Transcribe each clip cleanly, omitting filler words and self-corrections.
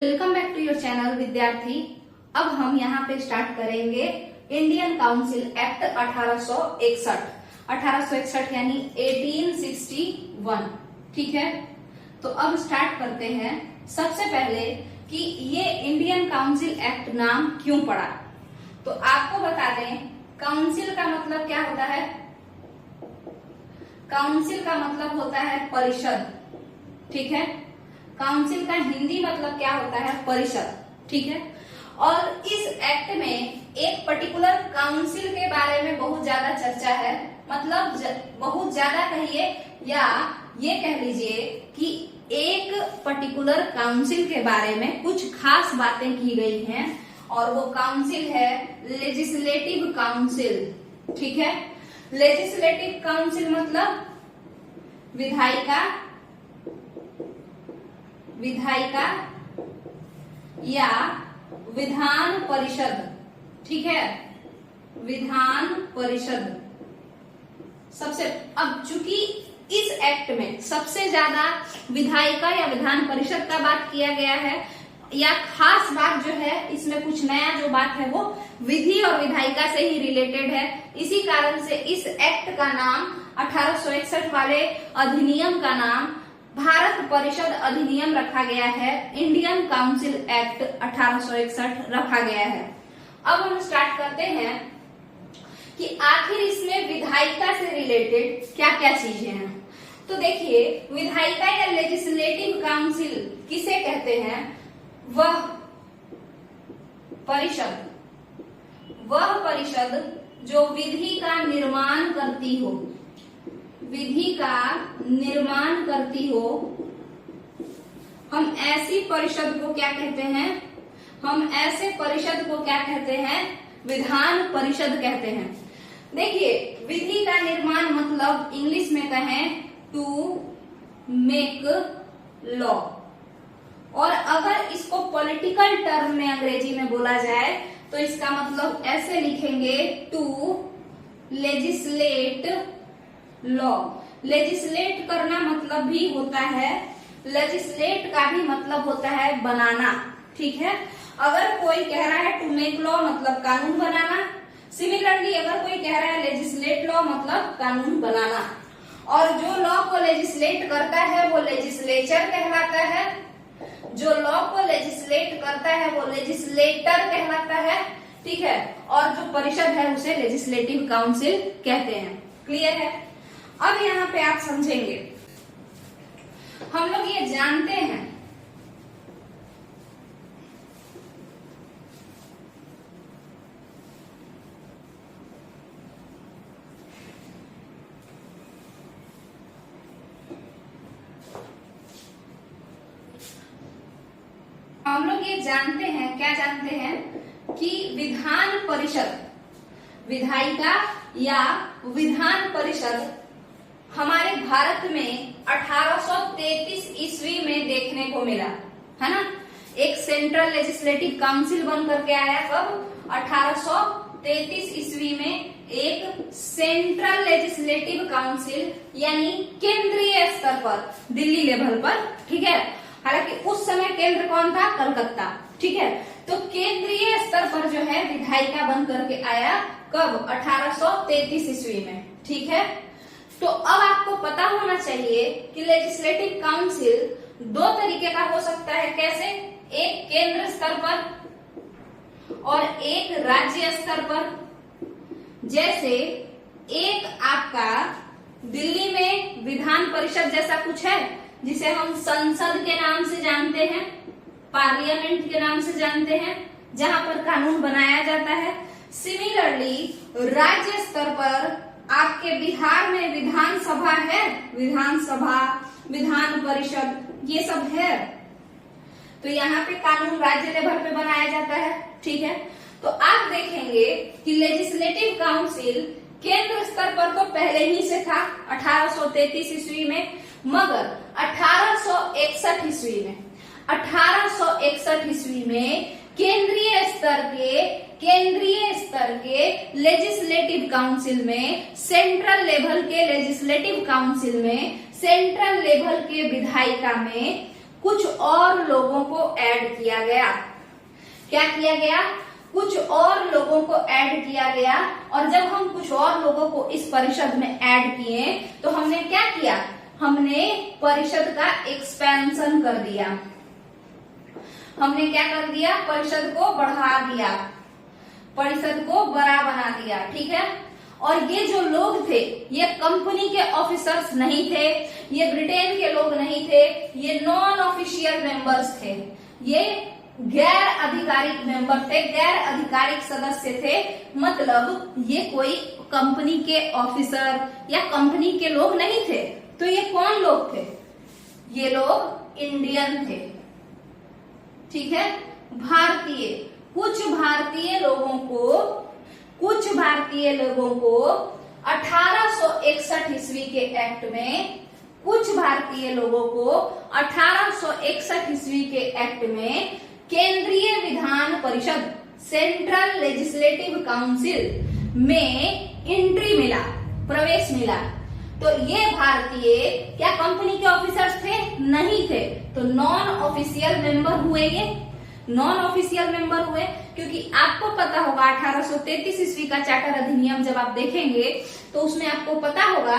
Welcome back to your channel Vidyarthi. अब हम यहाँ पे स्टार्ट करेंगे इंडियन काउंसिल एक्ट 1861 यानी 1861। ठीक है, तो अब स्टार्ट करते हैं। सबसे पहले कि ये इंडियन काउंसिल एक्ट नाम क्यों पड़ा, तो आपको बता दें काउंसिल का मतलब क्या होता है। काउंसिल का मतलब होता है परिषद। ठीक है, काउंसिल का हिंदी मतलब क्या होता है, परिषद। ठीक है, और इस एक्ट में एक पर्टिकुलर काउंसिल के बारे में बहुत ज्यादा चर्चा है, मतलब बहुत ज्यादा कहिए या ये कह लीजिए कि एक पर्टिकुलर काउंसिल के बारे में कुछ खास बातें की गई हैं, और वो काउंसिल है लेजिस्लेटिव काउंसिल। ठीक है, लेजिस्लेटिव काउंसिल मतलब विधायिका या विधान परिषद। ठीक है, विधान परिषद सबसे, अब चूंकि इस एक्ट में सबसे ज्यादा विधायिका या विधान परिषद का बात किया गया है, या खास बात जो है इसमें कुछ नया जो बात है वो विधि और विधायिका से ही रिलेटेड है। इसी कारण से इस एक्ट का नाम 1861 वाले अधिनियम का नाम भारत परिषद अधिनियम रखा गया है, इंडियन काउंसिल एक्ट 1861 रखा गया है। अब हम स्टार्ट करते हैं कि आखिर इसमें विधायिका से रिलेटेड क्या क्या चीजें हैं। तो देखिए, विधायिका या लेजिस्लेटिव काउंसिल किसे कहते हैं, वह परिषद जो विधि का निर्माण करती हो, विधि का निर्माण करती हो। हम ऐसी परिषद को क्या कहते हैं, हम ऐसे परिषद को क्या कहते हैं, विधान परिषद कहते हैं। देखिए, विधि का निर्माण मतलब इंग्लिश में कहें टू मेक लॉ, और अगर इसको पॉलिटिकल टर्म में अंग्रेजी में बोला जाए तो इसका मतलब ऐसे लिखेंगे टू लेजिस्लेट लॉ। लेजिस्लेट करना मतलब भी होता है, लेजिस्लेट का भी मतलब होता है बनाना। ठीक है, अगर कोई कह रहा है टू मेक लॉ मतलब कानून बनाना, सिमिलरली अगर कोई कह रहा है लेजिस्लेट लॉ मतलब कानून बनाना, और जो लॉ को लेजिस्लेट करता है वो लेजिस्लेचर कहलाता है, जो लॉ को लेजिस्लेट करता है वो लेजिस्लेटर कहलाता है। ठीक है, और जो परिषद है उसे लेजिस्लेटिव काउंसिल कहते हैं। क्लियर है? अब यहाँ पे आप समझेंगे, हम लोग ये जानते हैं क्या जानते हैं कि विधान परिषद, विधायिका या विधान परिषद हमारे भारत में 1833 ईस्वी में देखने को मिला है ना। एक सेंट्रल लेजिस्लेटिव काउंसिल बन करके आया कब, 1833 ईस्वी में एक सेंट्रल लेजिस्लेटिव काउंसिल यानी केंद्रीय स्तर पर, दिल्ली लेवल पर। ठीक है, हालांकि उस समय केंद्र कौन था, कलकत्ता। ठीक है, तो केंद्रीय स्तर पर जो है विधायिका बन करके आया कब, 1833 ईस्वी में। ठीक है, तो अब आपको पता होना चाहिए कि लेजिस्लेटिव काउंसिल दो तरीके का हो सकता है। कैसे, एक केंद्र स्तर पर और एक राज्य स्तर पर। जैसे एक आपका दिल्ली में विधान परिषद जैसा कुछ है जिसे हम संसद के नाम से जानते हैं, पार्लियामेंट के नाम से जानते हैं, जहां पर कानून बनाया जाता है। सिमिलरली राज्य स्तर पर आपके बिहार में विधानसभा है, विधानसभा, विधान परिषद, ये सब है, तो यहाँ पे कानून राज्य लेवल पे बनाया जाता है। ठीक है, तो आप देखेंगे कि लेजिस्लेटिव काउंसिल केंद्र स्तर पर तो पहले ही से था 1833 ईस्वी में, मगर 1861 ईस्वी में केंद्रीय स्तर के लेजिस्लेटिव काउंसिल में, सेंट्रल लेवल के लेजिस्लेटिव काउंसिल में, सेंट्रल लेवल के विधायिका में कुछ और लोगों को ऐड किया गया। क्या किया गया? कुछ और लोगों को ऐड किया गया। और जब हम कुछ और लोगों को इस परिषद में ऐड किए तो हमने क्या किया? हमने परिषद का एक्सपेंशन कर दिया। हमने क्या कर दिया? परिषद को बढ़ा दिया, परिषद को बड़ा बना दिया। ठीक है। और ये जो लोग थे ये कंपनी के ऑफिसर्स नहीं थे, ये ब्रिटेन के लोग नहीं थे, ये नॉन ऑफिशियल मेंबर्स थे, ये गैर आधिकारिक मेंबर थे, गैर आधिकारिक सदस्य थे। मतलब ये कोई कंपनी के ऑफिसर या कंपनी के लोग नहीं थे। तो ये कौन लोग थे? ये लोग इंडियन थे। ठीक है। भारतीय, कुछ भारतीय लोगों को 1861 ईस्वी के एक्ट में, कुछ भारतीय लोगों को 1861 ईस्वी के एक्ट में केंद्रीय Vidhan Parishad, central legislative council में एंट्री मिला, प्रवेश मिला। तो ये भारतीय क्या कंपनी के ऑफिसर्स थे? नहीं थे। तो नॉन ऑफिशियल मेंबर हुए, ये नॉन ऑफिशियल मेंबर हुए। क्योंकि आपको पता होगा 1833 ईस्वी का चार्टर अधिनियम जब आप देखेंगे तो उसमें आपको पता होगा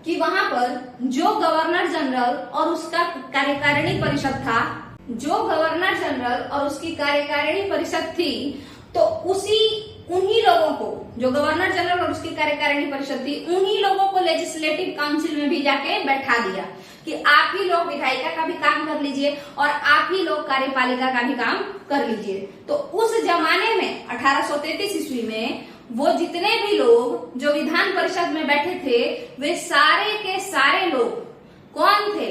कि वहां पर जो गवर्नर जनरल और उसका कार्यकारिणी परिषद था, जो गवर्नर जनरल और उसकी कार्यकारिणी परिषद थी, तो उन्हीं लोगों को, जो गवर्नर जनरल और उसकी कार्यकारिणी परिषद थी, उन्हीं लोगों को लेजिस्लेटिव काउंसिल में भी जाके बैठा दिया कि आप ही लोग विधायिका का भी काम कर लीजिए और आप ही लोग कार्यपालिका का भी काम कर लीजिए। तो उस जमाने में 1833 ईस्वी में वो जितने भी लोग जो विधान परिषद में बैठे थे वे सारे के सारे लोग कौन थे?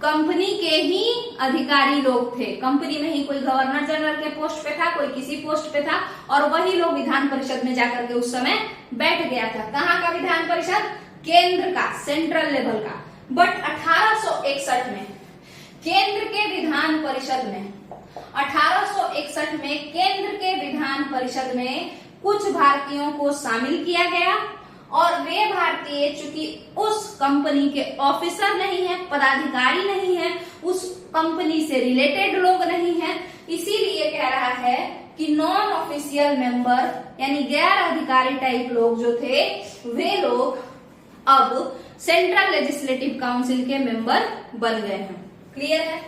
कंपनी के ही अधिकारी लोग थे। कंपनी में ही कोई गवर्नर जनरल के पोस्ट पे था, कोई किसी पोस्ट पे था, और वही लोग विधान परिषद में जाकर के उस समय बैठ गया था। कहाँ का विधान परिषद? केंद्र का, सेंट्रल लेवल का। बट 1861 में केंद्र के विधान परिषद में, 1861 में केंद्र के विधान परिषद में कुछ भारतीयों को शामिल किया गया। और वे भारतीय चूंकि उस कंपनी के ऑफिसर नहीं है, पदाधिकारी नहीं है, उस कंपनी से रिलेटेड लोग नहीं है, इसीलिए कह रहा है कि नॉन ऑफिशियल मेंबर यानी गैर अधिकारी टाइप लोग जो थे वे लोग अब सेंट्रल लेजिस्लेटिव काउंसिल के मेंबर बन गए हैं। क्लियर है?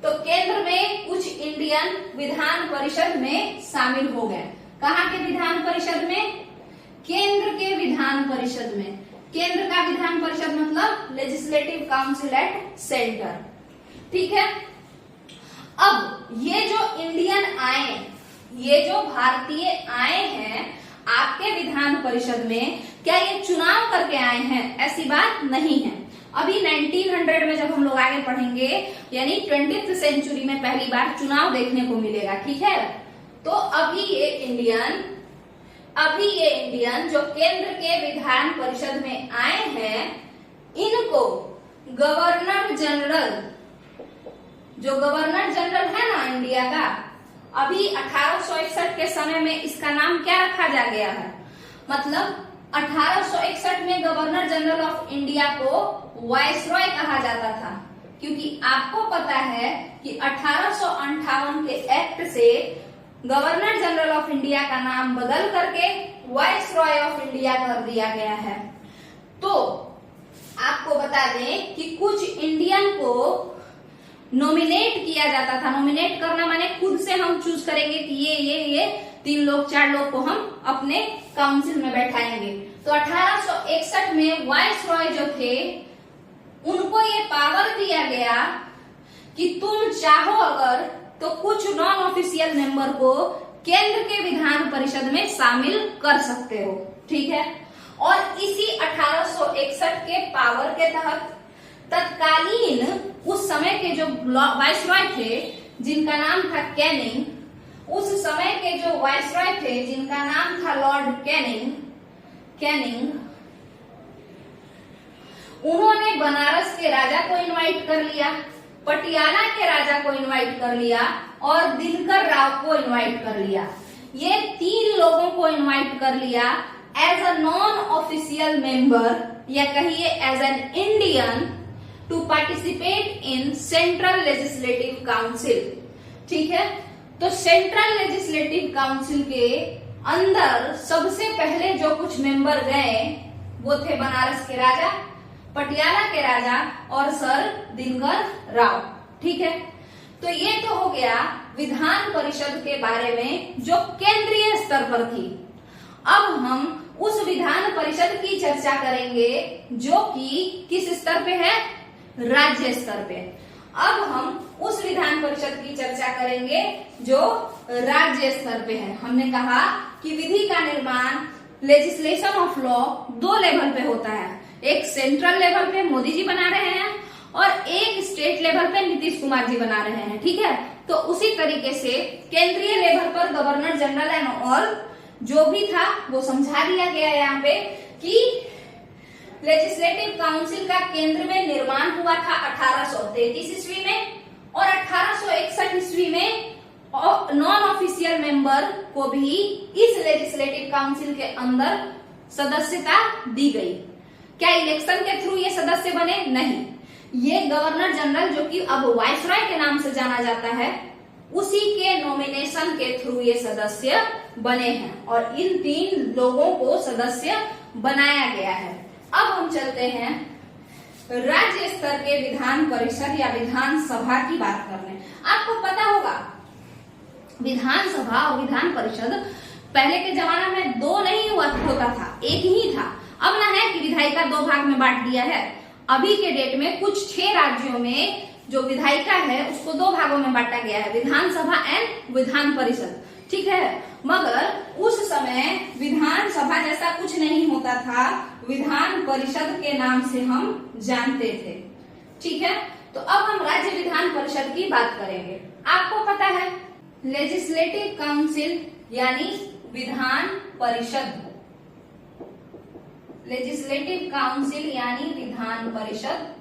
तो केंद्र में कुछ इंडियन विधान परिषद में शामिल हो गए। कहाँ के विधान परिषद में? केंद्र के विधान परिषद में। केंद्र का विधान परिषद मतलब लेजिस्लेटिव काउंसिल एट सेंटर। ठीक है। अब ये जो इंडियन आए, ये जो भारतीय आए हैं आपके विधान परिषद में, क्या ये चुनाव करके आए हैं? ऐसी बात नहीं है। अभी 1900 में जब हम लोग आगे पढ़ेंगे यानी 20th सेंचुरी में पहली बार चुनाव देखने को मिलेगा। ठीक है। तो अभी ये इंडियन जो केंद्र के विधान परिषद में आए हैं, इनको गवर्नर जनरल, जो गवर्नर जनरल है ना इंडिया का, अभी 1861 के समय में इसका नाम क्या रखा जा गया है? मतलब 1861 में गवर्नर जनरल ऑफ इंडिया को वायसरॉय कहा जाता था। क्योंकि आपको पता है कि 1858 के एक्ट से गवर्नर जनरल ऑफ इंडिया का नाम बदल करके वायसरॉय ऑफ इंडिया कर दिया गया है। तो आपको बता दें कि कुछ इंडियन को नॉमिनेट किया जाता था। नॉमिनेट करना माने खुद से हम चूज करेंगे कि ये 3 लोग 4 लोग को हम अपने काउंसिल में बैठाएंगे। तो 1861 में वायसरॉय जो थे उनको ये पावर दिया गया कि तुम चाहो अगर तो कुछ नॉन ऑफिशियल मेंबर को केंद्र के विधान परिषद में शामिल कर सकते हो। ठीक है। और इसी 1861 के पावर के तहत तत्कालीन उस समय के जो वायसरॉय थे जिनका नाम था कैनिंग, उस समय के जो वायसरॉय थे जिनका नाम था लॉर्ड कैनिंग, उन्होंने बनारस के राजा को इनवाइट कर लिया, पटियाला के राजा को इनवाइट कर लिया और दिनकर राव को इनवाइट कर लिया। ये 3 लोगों को इनवाइट कर लिया as a non official member या कहिए as an Indian to participate in central legislative council. ठीक है, तो सेंट्रल लेजिस्लेटिव काउंसिल के अंदर सबसे पहले जो कुछ मेंबर गए वो थे बनारस के राजा, पटियाला के राजा और सर दिनकर राव। ठीक है, तो ये तो हो गया विधान परिषद के बारे में जो केंद्रीय स्तर पर थी। अब हम उस विधान परिषद की चर्चा करेंगे जो कि किस स्तर पे है, राज्य स्तर पे। अब हम उस विधान परिषद की चर्चा करेंगे जो राज्य स्तर पे है। हमने कहा कि विधि का निर्माण, लेजिस्लेशन ऑफ लॉ 2 लेवल पे होता है, एक सेंट्रल लेवल पे मोदी जी बना रहे हैं और एक स्टेट लेवल पे नीतीश कुमार जी बना रहे हैं। ठीक है, तो उसी तरीके से केंद्रीय लेवल पर गवर्नर जनरल एंड ऑल जो भी था वो समझा दिया गया यहाँ पे कि लेजिस्लेटिव काउंसिल का केंद्र में निर्माण हुआ था 1833 ईस्वी में और 1861 ईस्वी में नॉन ऑफिशियल मेंबर को भी इस लेजिस्लेटिव काउंसिल के अंदर सदस्यता दी गई। क्या इलेक्शन के थ्रू ये सदस्य बने? नहीं, ये गवर्नर जनरल जो कि अब वाइसरॉय के नाम से जाना जाता है, उसी के नॉमिनेशन के थ्रू ये सदस्य बने हैं और इन 3 लोगों को सदस्य बनाया गया है। अब हम चलते हैं राज्य स्तर के विधान परिषद या विधानसभा की बात करने। आपको पता होगा विधानसभा और विधान परिषद पहले के जमाना में 2 नहीं होता था, एक ही था। अब ना है कि विधायिका 2 भाग में बांट दिया है। अभी के डेट में कुछ 6 राज्यों में जो विधायिका है उसको 2 भागों में बांटा गया है, विधानसभा एंड विधान परिषद। ठीक है, मगर उस समय विधानसभा जैसा कुछ नहीं होता था, विधान परिषद के नाम से हम जानते थे। ठीक है, तो अब हम राज्य विधान परिषद की बात करेंगे। आपको पता है लेजिस्लेटिव काउंसिल यानी विधान परिषद, लेजिस्लेटिव काउंसिल यानी विधान परिषद,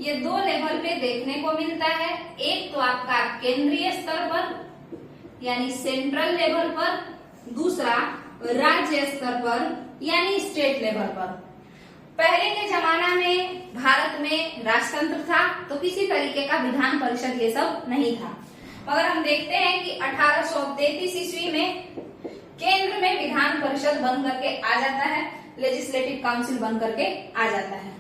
ये 2 लेवल पे देखने को मिलता है। एक तो आपका केंद्रीय स्तर पर यानी सेंट्रल लेवल पर, दूसरा राज्य स्तर पर यानी स्टेट लेवल पर। पहले के जमाना में भारत में राजतंत्र था तो किसी तरीके का विधान परिषद ये सब नहीं था, मगर हम देखते हैं कि 1833 ईस्वी में केंद्र में विधान परिषद बन करके आ जाता है, लेजिस्लेटिव काउंसिल बन करके आ जाता है।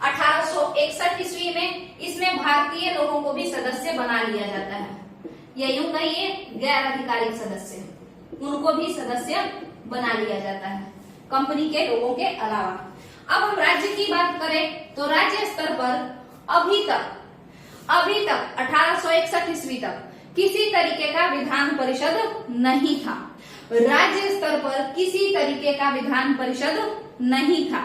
1861 ईस्वी में इसमें भारतीय लोगों को भी सदस्य बना लिया जाता है, या यूं कहिए गैर आधिकारिक सदस्य, उनको भी सदस्य बना लिया जाता है कंपनी के लोगों के अलावा। अब हम राज्य की बात करें तो राज्य स्तर पर अभी तक 1861 ईस्वी तक किसी तरीके का विधान परिषद नहीं था। राज्य स्तर पर किसी तरीके का विधान परिषद नहीं था।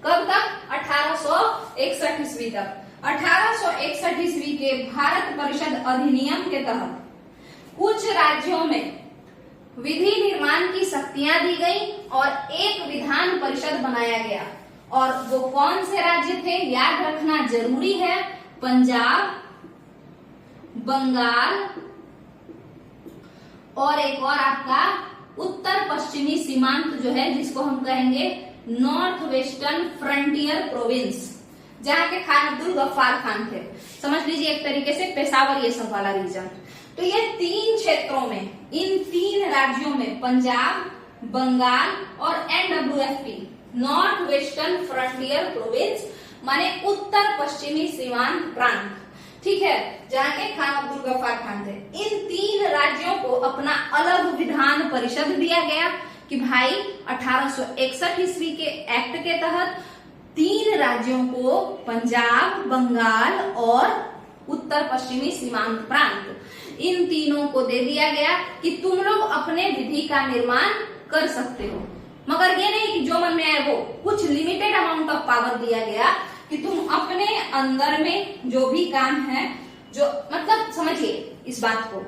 कब तक? 1861 ईस्वी तक। 1861 ईस्वी के भारत परिषद अधिनियम के तहत कुछ राज्यों में विधि निर्माण की शक्तियां दी गई और एक विधान परिषद बनाया गया। और वो कौन से राज्य थे याद रखना जरूरी है, पंजाब, बंगाल और एक और आपका उत्तर पश्चिमी सीमांत जो है जिसको हम कहेंगे नॉर्थ वेस्टर्न फ्रंटियर प्रोविंस, जहाँ के खान अब्दुल गफ्फार खान थे। समझ लीजिए एक तरीके से पेशावर ये सब वाला रीजन। तो ये 3 क्षेत्रों में, इन 3 राज्यों में पंजाब, बंगाल और NWFP north western frontier province माने उत्तर पश्चिमी सीमांत प्रांत, ठीक है, जहाँ के खान अब्दुल गफ्फार खान थे। इन 3 राज्यों को अपना अलग विधान परिषद दिया गया कि भाई 1861 ईस्वी के एक्ट के तहत 3 राज्यों को पंजाब, बंगाल और उत्तर पश्चिमी सीमांत प्रांत, इन तीनों को दे दिया गया कि तुम लोग अपने विधि का निर्माण कर सकते हो। मगर ये नहीं कि जो मन में आए वो, कुछ लिमिटेड अमाउंट ऑफ पावर दिया गया कि तुम अपने अंदर में जो भी काम है, जो मतलब समझिए इस बात को,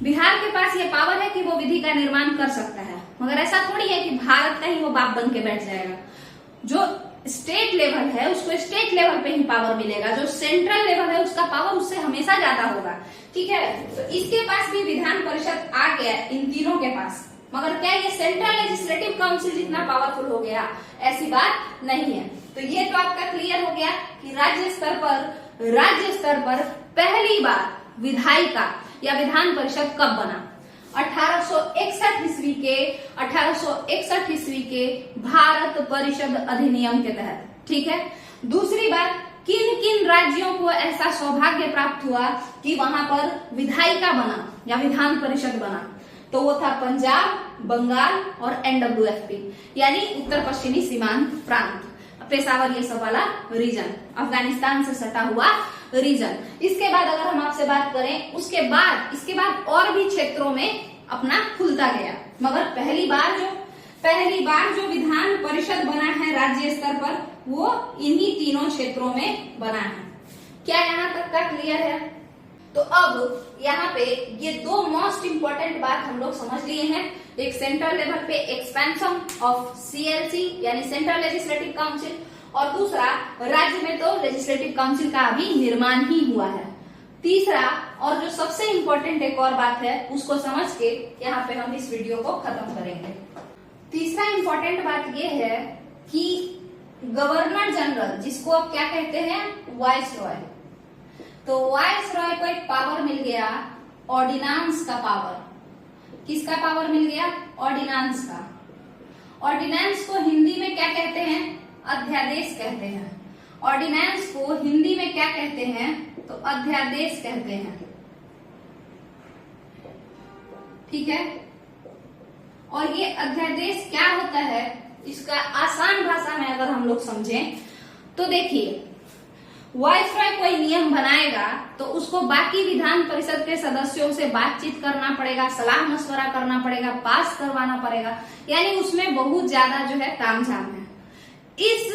बिहार के पास ये पावर है कि वो विधि का निर्माण कर सकता है, मगर ऐसा थोड़ी है कि भारत का ही वो बाप बन के बैठ जाएगा। जो स्टेट लेवल है उसको स्टेट लेवल पे ही पावर मिलेगा, जो सेंट्रल लेवल है उसका पावर उससे हमेशा ज्यादा होगा। ठीक है, तो इसके पास भी विधान परिषद आ गया इन तीनों के पास, मगर क्या ये सेंट्रल लेजिस्लेटिव काउंसिल जितना पावरफुल हो गया? ऐसी बात नहीं है। तो ये तो आपका क्लियर हो गया कि राज्य स्तर पर पहली बार विधायिका या विधान परिषद कब बना। 1861 ईस्वी के भारत परिषद अधिनियम के तहत। ठीक है। दूसरी बात, किन किन राज्यों को ऐसा सौभाग्य प्राप्त हुआ कि वहां पर विधायिका बना या विधान परिषद बना, तो वो था पंजाब, बंगाल और NWFP यानी उत्तर पश्चिमी सीमांत प्रांत, पेशावर ये सब वाला रीजन, अफगानिस्तान से सटा हुआ रीजन। इसके बाद अगर हम आपसे बात करें, इसके बाद और भी क्षेत्रों में अपना खुलता गया, मगर पहली बार जो विधान परिषद बना है राज्य स्तर पर, वो इन्हीं तीनों क्षेत्रों में बना है। क्या यहाँ तक का क्लियर है? तो अब यहाँ पे ये दो मोस्ट इंपोर्टेंट बात हम लोग समझ लिए हैं। एक सेंट्रल लेवल पे एक्सपेंशन ऑफ CLC यानी सेंट्रल लेजिस्लेटिव काउंसिल, और दूसरा राज्य में तो लेजिस्लेटिव काउंसिल का अभी निर्माण ही हुआ है। तीसरा और जो सबसे इम्पोर्टेंट एक और बात है, उसको समझ के यहाँ पे हम इस वीडियो को खत्म करेंगे। तीसरा इम्पोर्टेंट बात ये है कि गवर्नर जनरल, जिसको आप क्या कहते हैं, वाइसरॉय, तो वाइसरॉय को एक पावर मिल गया, ऑर्डिनेंस का पावर। किसका पावर मिल गया? ऑर्डिनेंस का। ऑर्डिनेंस को हिंदी में क्या कहते हैं? अध्यादेश कहते हैं। ऑर्डिनेंस को हिंदी में क्या कहते हैं? तो अध्यादेश कहते हैं। ठीक है। और ये अध्यादेश क्या होता है, इसका आसान भाषा में अगर हम लोग समझें तो देखिए, वाइसरॉय कोई नियम बनाएगा तो उसको बाकी विधान परिषद के सदस्यों से बातचीत करना पड़ेगा, सलाह मशवरा करना पड़ेगा, पास करवाना पड़ेगा, यानी उसमें बहुत ज्यादा जो है तामझाम है। इस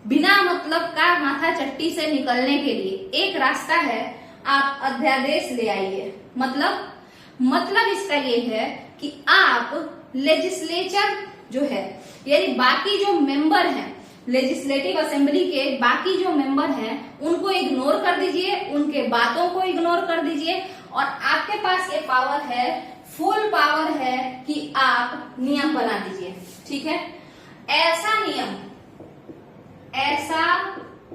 बिना मतलब का माथा चट्टी से निकलने के लिए एक रास्ता है, आप अध्यादेश ले आइए। मतलब इसका ये है कि आप लेजिस्लेचर जो है, यानी बाकी जो मेंबर हैं, लेजिस्लेटिव असेंबली के बाकी जो मेंबर हैं, उनको इग्नोर कर दीजिए, उनके बातों को इग्नोर कर दीजिए, और आपके पास ये पावर है, फुल पावर है कि आप नियम बना दीजिए। ठीक है। ऐसा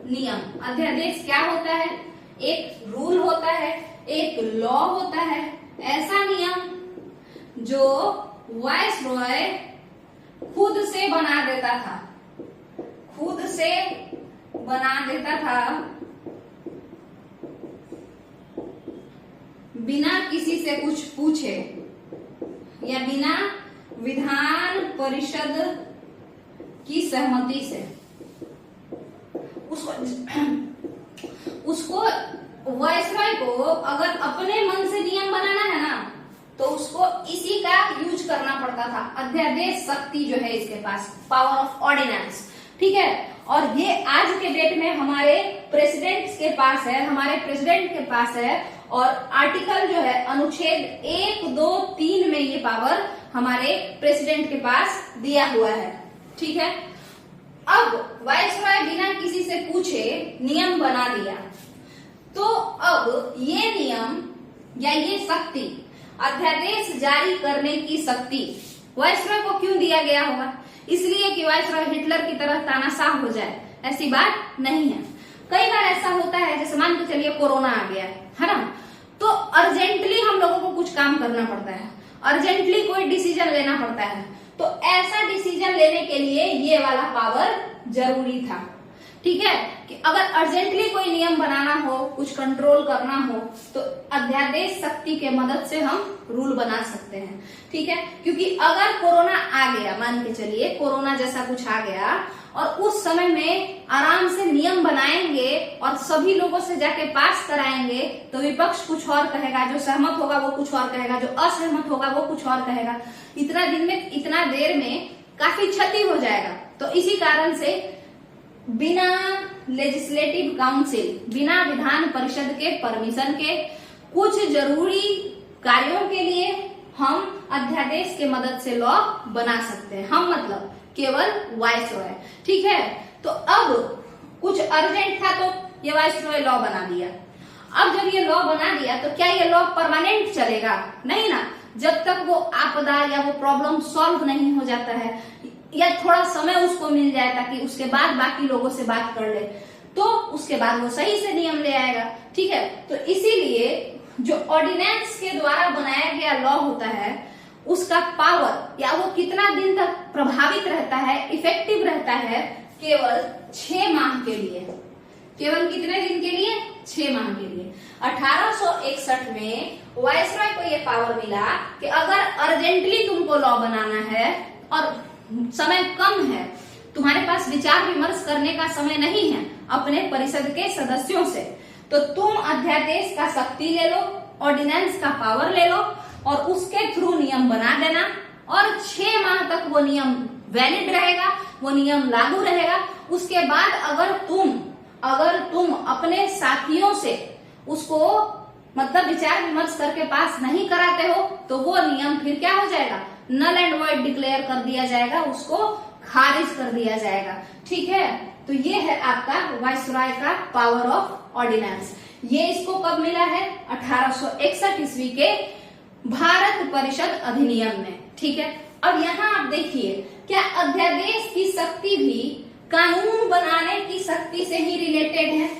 नियम अध्यादेश क्या होता है? एक रूल होता है, एक लॉ होता है। ऐसा नियम जो वाइसरॉय खुद से बना देता था, बिना किसी से कुछ पूछे या बिना विधान परिषद की सहमति से। उसको वाइसरॉय को अगर अपने मन से नियम बनाना है ना, तो उसको इसी का यूज करना पड़ता था। अध्यादेश शक्ति जो है इसके पास, पावर ऑफ ऑर्डिनेंस। ठीक है। और ये आज के डेट में हमारे प्रेसिडेंट के पास है, और आर्टिकल जो है अनुच्छेद 1, 2, 3 में ये पावर हमारे प्रेसिडेंट के पास दिया हुआ है। ठीक है। अब वाइसरॉय बिना किसी से पूछे नियम बना दिया, तो अब ये नियम या ये शक्ति, अध्यादेश जारी करने की शक्ति वाइसरॉय को क्यों दिया गया होगा? इसलिए कि वाइसरॉय हिटलर की तरह तानाशाह हो जाए, ऐसी बात नहीं है। कई बार ऐसा होता है, जैसे मान के चलिए कोरोना आ गया है ना, तो अर्जेंटली हम लोगों को कुछ काम करना पड़ता है, अर्जेंटली कोई डिसीजन लेना पड़ता है, तो ऐसा डिसीजन लेने के लिए ये वाला पावर जरूरी था। ठीक है। कि अगर अर्जेंटली कोई नियम बनाना हो, कुछ कंट्रोल करना हो, तो अध्यादेश शक्ति के मदद से हम रूल बना सकते हैं। ठीक है। क्योंकि अगर कोरोना आ गया, मान के चलिए कोरोना जैसा कुछ आ गया, और उस समय में आराम से नियम बनाएंगे और सभी लोगों से जाके पास कराएंगे, तो विपक्ष कुछ और कहेगा, जो सहमत होगा वो कुछ और कहेगा, जो असहमत होगा वो कुछ और कहेगा। इतना देर में काफी क्षति हो जाएगा। तो इसी कारण से बिना लेजिस्लेटिव काउंसिल, बिना विधान परिषद के परमिशन के कुछ जरूरी कार्यों के लिए हम अध्यादेश के मदद से लॉ बना सकते हैं। हम मतलब केवल वाइसरॉय। ठीक है। तो अब कुछ अर्जेंट था तो ये वाइसरॉय लॉ बना दिया। अब जब ये लॉ बना दिया तो क्या ये लॉ परमानेंट चलेगा? नहीं ना। जब तक वो आपदा या वो प्रॉब्लम सॉल्व नहीं हो जाता है, या थोड़ा समय उसको मिल जाए ताकि उसके बाद बाकी लोगों से बात कर ले, तो उसके बाद वो सही से नियम ले आएगा। ठीक है, तो इसीलिए जो ऑर्डिनेंस के द्वारा बनाया गया लॉ होता है उसका पावर या वो कितना दिन तक प्रभावित रहता है, इफेक्टिव रहता है, केवल 6 माह के लिए। केवल कितने दिन के लिए? 6 माह के लिए। 1861 में वायसरॉय को ये पावर मिला कि अगर अर्जेंटली तुमको लॉ बनाना है और समय कम है, तुम्हारे पास विचार विमर्श करने का समय नहीं है अपने परिषद के सदस्यों से, तो तुम अध्यादेश का शक्ति ले लो, ऑर्डिनेंस का पावर ले लो और उसके थ्रू नियम बना देना और 6 माह तक वो नियम वैलिड रहेगा, वो नियम लागू रहेगा। उसके बाद अगर तुम अपने साथियों से उसको मतलब विचार विमर्श करके पास नहीं कराते हो तो वो नियम फिर क्या हो जाएगा? नल एंड वॉइड डिक्लेयर कर दिया जाएगा, उसको खारिज कर दिया जाएगा। ठीक है, तो ये है आपका वायसरॉय का पावर ऑफ ऑर्डिनेंस। ये इसको कब मिला है? 1861 ईस्वी के भारत परिषद अधिनियम में। ठीक है, अब यहाँ आप देखिए, क्या अध्यादेश की शक्ति भी कानून बनाने की शक्ति से ही रिलेटेड है?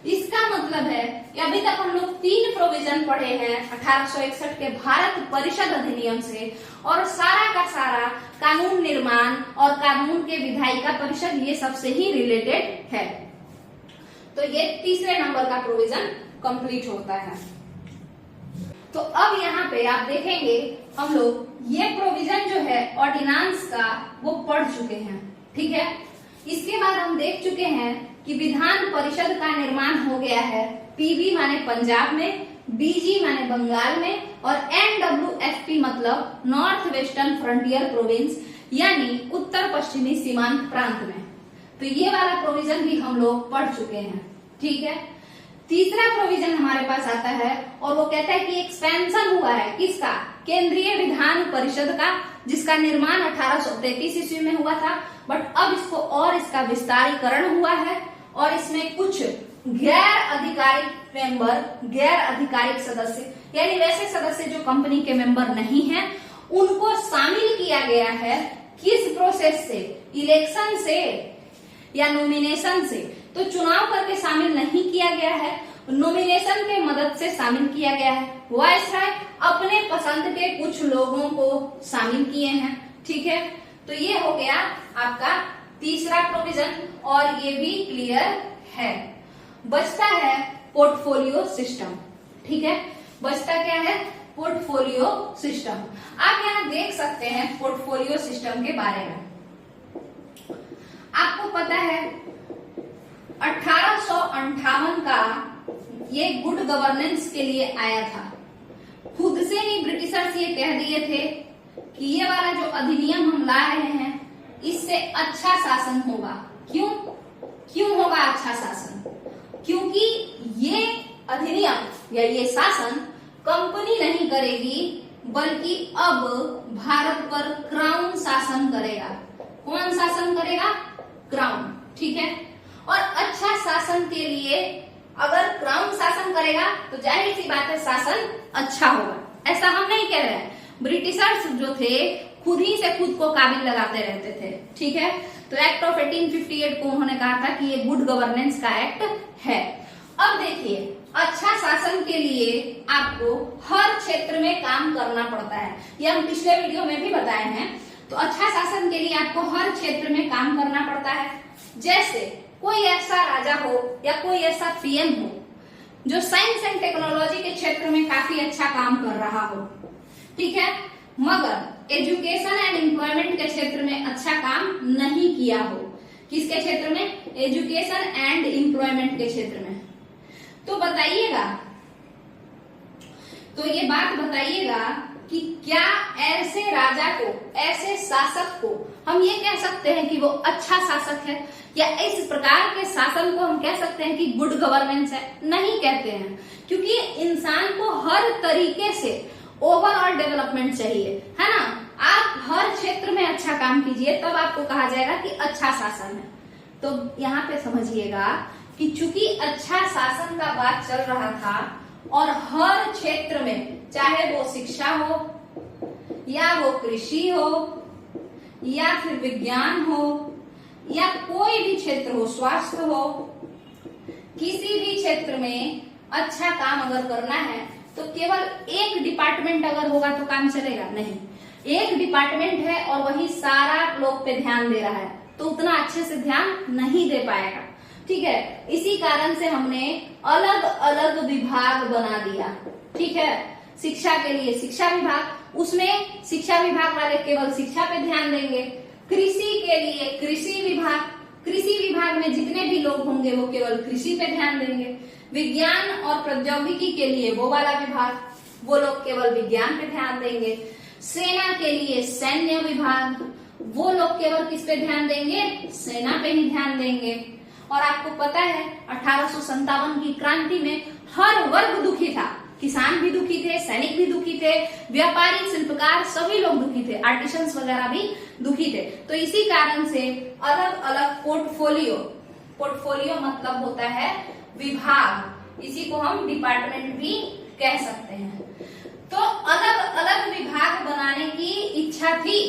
इसका मतलब है कि अभी तक हम लोग 3 प्रोविजन पढ़े हैं 1861 के भारत परिषद अधिनियम से, और सारा का सारा कानून निर्माण और कानून के विधायिका परिषद ये सबसे ही रिलेटेड है। तो ये तीसरे नंबर का प्रोविजन कंप्लीट होता है। तो अब यहाँ पे आप देखेंगे हम लोग ये प्रोविजन जो है ऑर्डिनेंस का वो पढ़ चुके हैं। ठीक है, इसके बाद हम देख चुके हैं कि विधान परिषद का निर्माण हो गया है पीबी माने पंजाब में, बीजी माने बंगाल में और NWFP मतलब नॉर्थ वेस्टर्न फ्रंटियर प्रोविंस यानी उत्तर पश्चिमी सीमांत प्रांत में। तो ये वाला प्रोविजन भी हम लोग पढ़ चुके हैं। ठीक है, तीसरा प्रोविजन हमारे पास आता है और वो कहता है कि एक्सपेंशन हुआ है किसका? केंद्रीय विधान परिषद का, जिसका निर्माण 1833 ईस्वी में हुआ था, बट अब इसको और इसका विस्तारीकरण हुआ है और इसमें कुछ गैर आधिकारिक मेंबर, गैर आधिकारिक सदस्य यानी वैसे सदस्य जो कंपनी के मेंबर नहीं हैं, उनको शामिल किया गया है। किस प्रोसेस से? इलेक्शन से या नॉमिनेशन से। तो चुनाव करके शामिल नहीं किया गया है, नॉमिनेशन के मदद से शामिल किया गया है। वायसरॉय अपने पसंद के कुछ लोगों को शामिल किए हैं। ठीक है, तो ये हो गया आपका तीसरा प्रोविजन और ये भी क्लियर है। बचता है पोर्टफोलियो सिस्टम। ठीक है, बचता क्या है? Portfolio system. आप यहाँ देख सकते हैं पोर्टफोलियो सिस्टम के बारे में। आपको पता है 1858 का ये गुड गवर्नेंस के लिए आया था। खुद से ही ब्रिटिशर्स ये कह दिए थे कि ये वाला जो अधिनियम हम ला रहे हैं इससे अच्छा शासन होगा। क्यों होगा अच्छा शासन? क्योंकि ये अधिनियम या ये शासन कंपनी नहीं करेगी, बल्कि अब भारत पर क्राउन शासन करेगा। कौन शासन करेगा? क्राउन। ठीक है, और अच्छा शासन के लिए अगर क्राउन शासन करेगा तो जाहिर सी बात है शासन अच्छा होगा। ऐसा हम नहीं कह रहे हैं, ब्रिटिशर्स जो थे खुद ही से खुद को काबिल लगाते रहते थे। ठीक है, तो एक्ट ऑफ 1858 को उन्होंने कहा था कि ये गुड गवर्नेंस का एक्ट है। अब देखिए, अच्छा शासन के लिए आपको हर क्षेत्र में काम करना पड़ता है, ये हम पिछले वीडियो में भी बताए हैं। तो अच्छा शासन के लिए आपको हर क्षेत्र में काम करना पड़ता है। जैसे कोई ऐसा राजा हो या कोई ऐसा पीएम हो जो साइंस एंड टेक्नोलॉजी के क्षेत्र में काफी अच्छा काम कर रहा हो। ठीक है, मगर एजुकेशन एंड एम्प्लॉयमेंट के क्षेत्र में अच्छा काम नहीं किया हो। किसके क्षेत्र में? एजुकेशन एंड एम्प्लॉयमेंट के क्षेत्र में। तो बताइएगा, तो ये बात बताइएगा कि क्या ऐसे राजा को, ऐसे शासक को हम ये कह सकते हैं कि वो अच्छा शासक है, या इस प्रकार के शासन को हम कह सकते हैं कि गुड गवर्नेंस है? नहीं कहते हैं, क्योंकि इंसान को हर तरीके से ओवरऑल डेवलपमेंट चाहिए, है ना। आप हर क्षेत्र में अच्छा काम कीजिए तब आपको कहा जाएगा कि अच्छा शासन है। तो यहाँ पे समझिएगा कि चूंकि अच्छा शासन का बात चल रहा था और हर क्षेत्र में, चाहे वो शिक्षा हो या वो कृषि हो या फिर विज्ञान हो या कोई भी क्षेत्र हो, स्वास्थ्य हो, किसी भी क्षेत्र में अच्छा काम अगर करना है तो केवल एक डिपार्टमेंट अगर होगा तो काम चलेगा नहीं। एक डिपार्टमेंट है और वही सारा लोग पे ध्यान दे रहा है तो उतना अच्छे से ध्यान नहीं दे पाएगा। ठीक है, इसी कारण से हमने अलग अलग विभाग बना दिया। ठीक है, शिक्षा के लिए शिक्षा विभाग, उसमें शिक्षा विभाग वाले केवल शिक्षा पे ध्यान देंगे। कृषि के लिए कृषि विभाग, कृषि विभाग में जितने भी लोग होंगे वो केवल कृषि पे ध्यान देंगे। विज्ञान और प्रौद्योगिकी के लिए वो वाला विभाग, वो लोग केवल विज्ञान पे ध्यान देंगे। सेना के लिए सैन्य विभाग, वो लोग केवल किस पे ध्यान देंगे, सेना पे ही ध्यान देंगे। और आपको पता है 1857 की क्रांति में हर वर्ग दुखी था, किसान भी दुखी थे, सैनिक भी दुखी थे, व्यापारी, शिल्पकार सभी लोग दुखी थे, आर्टिसंस वगैरह भी दुखी थे। तो इसी कारण से अलग अलग पोर्टफोलियो, पोर्टफोलियो मतलब होता है विभाग, इसी को हम डिपार्टमेंट भी कह सकते हैं। तो अलग अलग विभाग बनाने की इच्छा थी,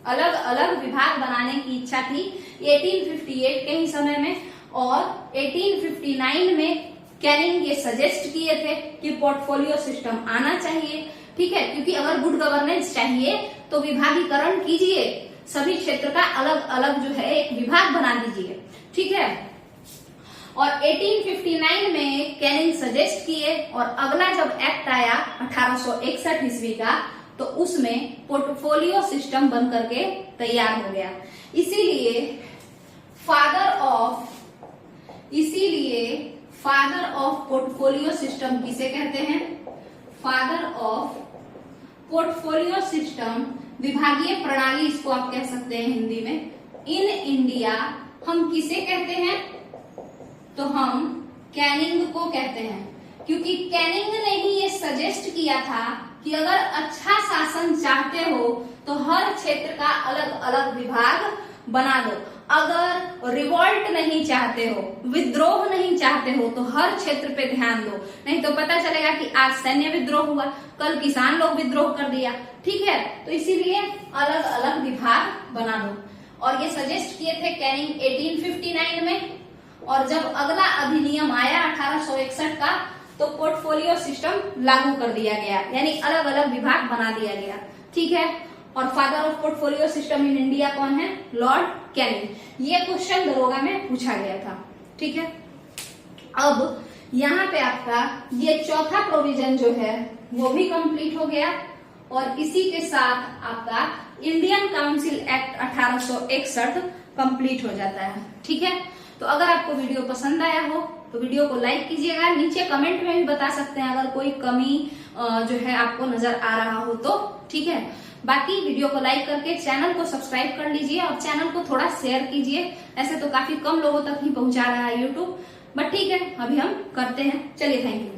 अलग अलग विभाग बनाने की इच्छा थी 1858 के ही समय में। और 1859 में कैनिंग ये सजेस्ट किए थे कि पोर्टफोलियो सिस्टम आना चाहिए। ठीक है, क्योंकि अगर गुड गवर्नेंस चाहिए तो विभागीकरण कीजिए, सभी क्षेत्र का अलग अलग जो है एक विभाग बना दीजिए। ठीक है, और 1859 में कैनिंग सजेस्ट किए और अगला जब एक्ट आया 1861 ईस्वी का तो उसमें पोर्टफोलियो सिस्टम बन करके तैयार हो गया। इसीलिए फादर ऑफ पोर्टफोलियो सिस्टम किसे कहते हैं, फादर ऑफ पोर्टफोलियो सिस्टम, विभागीय प्रणाली इसको आप कह सकते हैं हिंदी में। इन इंडिया हम किसे कहते हैं, तो हम कैनिंग को कहते हैं, क्योंकि कैनिंग ने ही ये सजेस्ट किया था कि अगर अच्छा शासन चाहते हो तो हर क्षेत्र का अलग अलग विभाग बना दो। अगर रिवॉल्ट नहीं चाहते हो, विद्रोह नहीं चाहते हो तो हर क्षेत्र पे ध्यान दो, नहीं तो पता चलेगा कि आज सैन्य विद्रोह हुआ, कल किसान लोग विद्रोह कर दिया। ठीक है, तो इसीलिए अलग अलग विभाग बना दो। और ये सजेस्ट किए थे कैनिंग 1859 में। और जब अगला अधिनियम आया 1861 का तो पोर्टफोलियो सिस्टम लागू कर दिया गया, यानी अलग अलग विभाग बना दिया गया। ठीक है, और father of portfolio system in India कौन है, लॉर्ड कैनिंग। ये क्वेश्चन दरोगा में पूछा गया था। ठीक है, अब यहाँ पे आपका ये चौथा प्रोविजन जो है वो भी कंप्लीट हो गया और इसी के साथ आपका इंडियन काउंसिल एक्ट 1861 कंप्लीट हो जाता है। ठीक है, तो अगर आपको वीडियो पसंद आया हो तो वीडियो को लाइक कीजिएगा, नीचे कमेंट में भी बता सकते हैं अगर कोई कमी जो है आपको नजर आ रहा हो तो। ठीक है, बाकी वीडियो को लाइक करके चैनल को सब्सक्राइब कर लीजिए और चैनल को थोड़ा शेयर कीजिए। ऐसे तो काफी कम लोगों तक ही पहुंचा रहा है यूट्यूब, बट ठीक है अभी हम करते हैं। चलिए, थैंक यू।